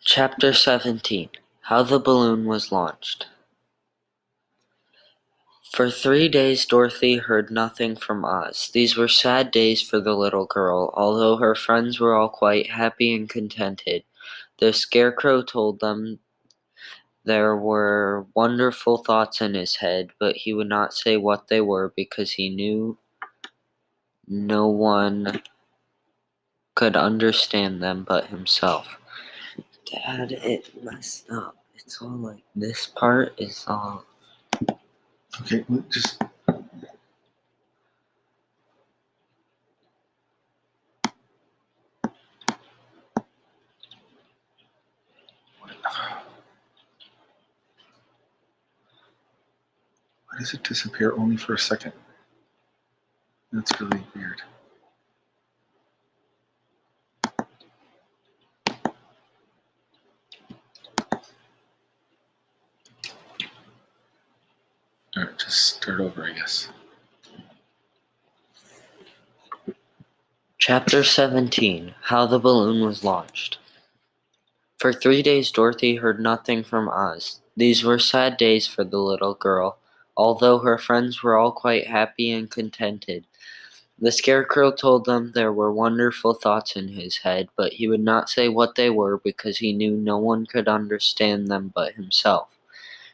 Chapter 17 How the Balloon Was Launched. For 3 days Dorothy heard nothing from Oz. These were sad days for the little girl, although her friends were all quite happy and contented. The Scarecrow told them there were wonderful thoughts in his head, but he would not say what they were because he knew no one could understand them but himself. Dad, it messed up. It's all like this part is all. Okay, just. Why does it disappear only for a second? That's really weird. Alright, just start over, I guess. Chapter 17 How the Balloon Was Launched. For 3 days Dorothy heard nothing from Oz. These were sad days for the little girl, although her friends were all quite happy and contented. The Scarecrow told them there were wonderful thoughts in his head, but he would not say what they were because he knew no one could understand them but himself.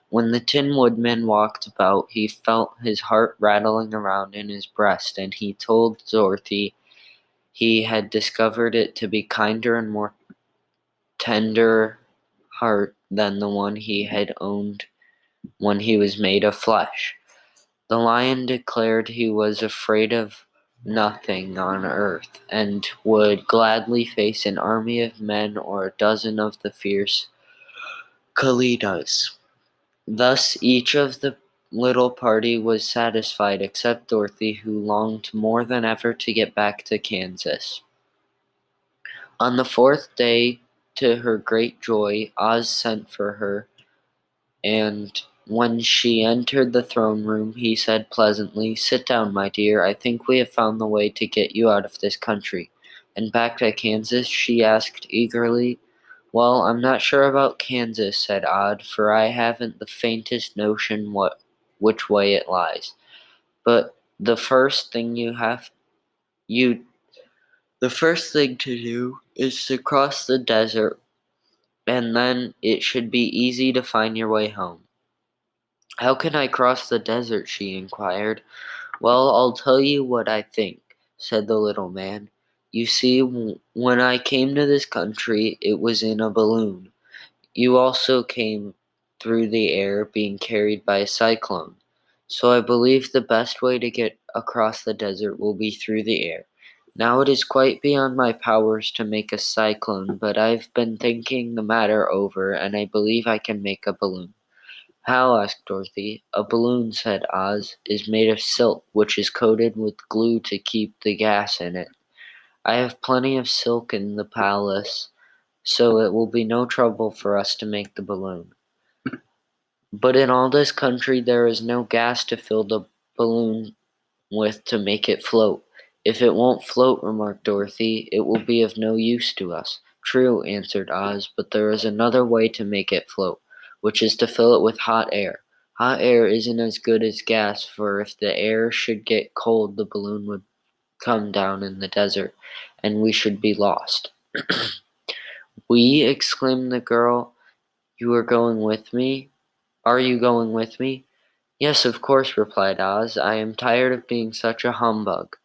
When the Tin Woodman walked about, he felt his heart rattling around in his breast, and he told Dorothy he had discovered it to be kinder and more tender heart than the one he had owned when he was made of flesh. The lion declared he was afraid of nothing on earth, and would gladly face an army of men or a dozen of the fierce Kalidas. Thus each of the little party was satisfied except Dorothy, who longed more than ever to get back to Kansas. On the 4th day, to her great joy, Oz sent for her, and when she entered the throne room, he said pleasantly, "Sit down, my dear. I think we have found the way to get you out of this country." "And back to Kansas?" she asked eagerly. "Well, I'm not sure about Kansas," said Oz, "for I haven't the faintest notion which way it lies. But the first thing the first thing to do is to cross the desert, and then it should be easy to find your way home." "How can I cross the desert?" she inquired. "Well, I'll tell you what I think," said the little man. "You see, when I came to this country, it was in a balloon. You also came through the air, being carried by a cyclone. So I believe the best way to get across the desert will be through the air. Now it is quite beyond my powers to make a cyclone, but I've been thinking the matter over, and I believe I can make a balloon." "How?" asked Dorothy. "A balloon," said Oz, "is made of silk, which is coated with glue to keep the gas in it. I have plenty of silk in the palace, so it will be no trouble for us to make the balloon. But in all this country there is no gas to fill the balloon with to make it float." "If it won't float," remarked Dorothy, "it will be of no use to us." "True," answered Oz, "but there is another way to make it float, which is to fill it with hot air. Hot air isn't as good as gas, for if the air should get cold the balloon would come down in the desert, and we should be lost." "We?" exclaimed the girl. "You are going with me? Are you going with me?" "Yes, of course," replied Oz. "I am tired of being such a humbug.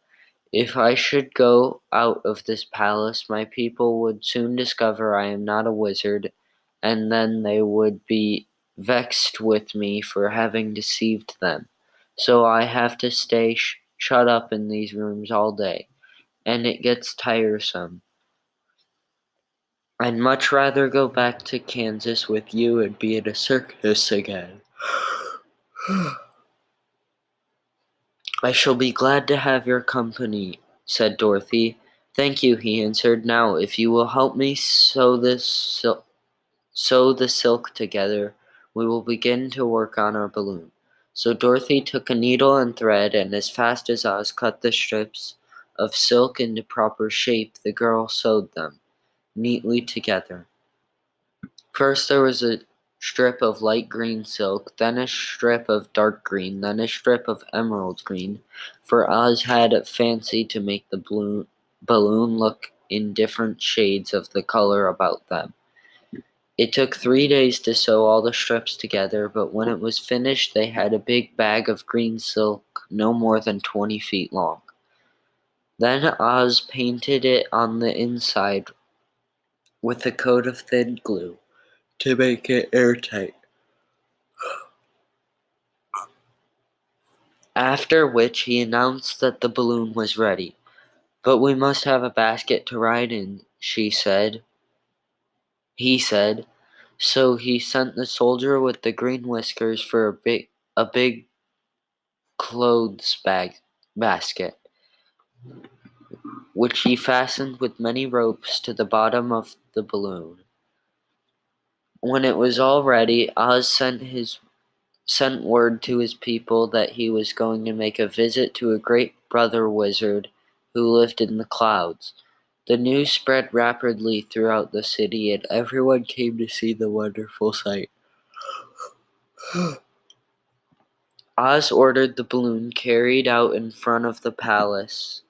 If I should go out of this palace, my people would soon discover I am not a wizard, and then they would be vexed with me for having deceived them. So I have to stay shut up in these rooms all day, and it gets tiresome. I'd much rather go back to Kansas with you and be in a circus again." "I shall be glad to have your company," said Dorothy. "Thank you," he answered. "Now, if you will help me sew the silk together, we will begin to work on our balloon." So Dorothy took a needle and thread, and as fast as Oz cut the strips of silk into proper shape, the girl sewed them neatly together. First there was a strip of light green silk, then a strip of dark green, then a strip of emerald green, for Oz had a fancy to make the balloon look in different shades of the color about them. It took 3 days to sew all the strips together, but when it was finished they had a big bag of green silk no more than 20 feet long. Then Oz painted it on the inside with a coat of thin glue to make it airtight. After which he announced that the balloon was ready. "But we must have a basket to ride in," he said. So he sent the soldier with the green whiskers for a big clothes basket, which he fastened with many ropes to the bottom of the balloon. When it was all ready, Oz sent word to his people that he was going to make a visit to a great brother wizard who lived in the clouds. The news spread rapidly throughout the city, and everyone came to see the wonderful sight. Oz ordered the balloon carried out in front of the palace,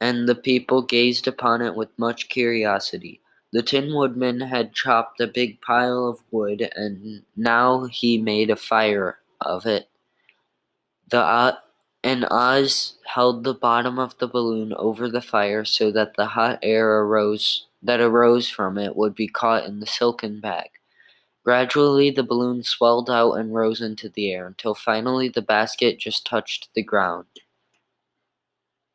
and the people gazed upon it with much curiosity. The Tin Woodman had chopped a big pile of wood, and now he made a fire of it. And Oz held the bottom of the balloon over the fire so that the hot air that arose from it would be caught in the silken bag. Gradually the balloon swelled out and rose into the air until finally the basket just touched the ground.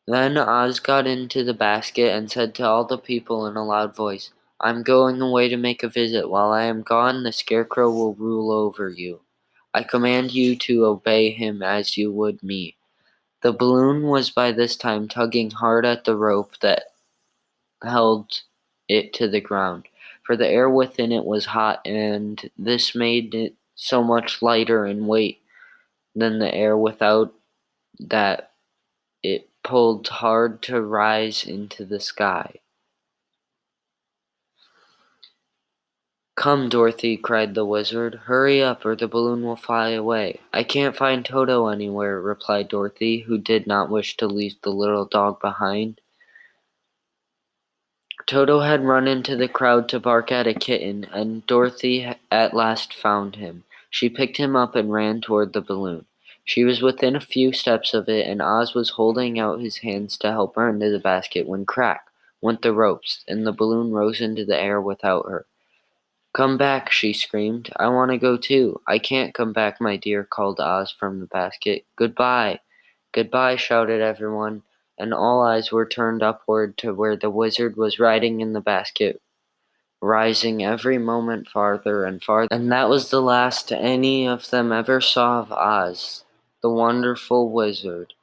Then Oz got into the basket and said to all the people in a loud voice, "I'm going away to make a visit. While I am gone, the Scarecrow will rule over you. I command you to obey him as you would me." The balloon was by this time tugging hard at the rope that held it to the ground, for the air within it was hot, and this made it so much lighter in weight than the air without that it pulled hard to rise into the sky. "Come, Dorothy," cried the Wizard. "Hurry up, or the balloon will fly away." "I can't find Toto anywhere," replied Dorothy, who did not wish to leave the little dog behind. Toto had run into the crowd to bark at a kitten, and Dorothy at last found him. She picked him up and ran toward the balloon. She was within a few steps of it, and Oz was holding out his hands to help her into the basket when crack went the ropes, and the balloon rose into the air without her. "Come back," she screamed. "I want to go too." "I can't come back, my dear," called Oz from the basket. "Goodbye." "Goodbye," shouted everyone, and all eyes were turned upward to where the Wizard was riding in the basket, rising every moment farther and farther. And that was the last any of them ever saw of Oz, the wonderful Wizard.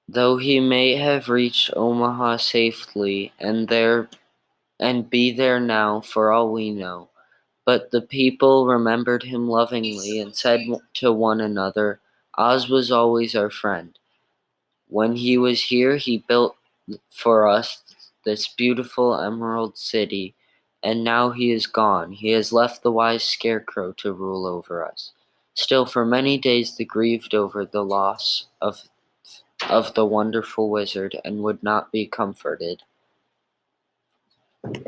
Though he may have reached Omaha safely and be there now for all we know, but the people remembered him lovingly and said to one another, "Oz was always our friend. When he was here, he built for us this beautiful Emerald City, and now he is gone. He has left the wise Scarecrow to rule over us." Still, for many days they grieved over the loss of the wonderful Wizard and would not be comforted. How did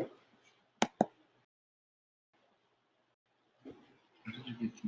you get confused?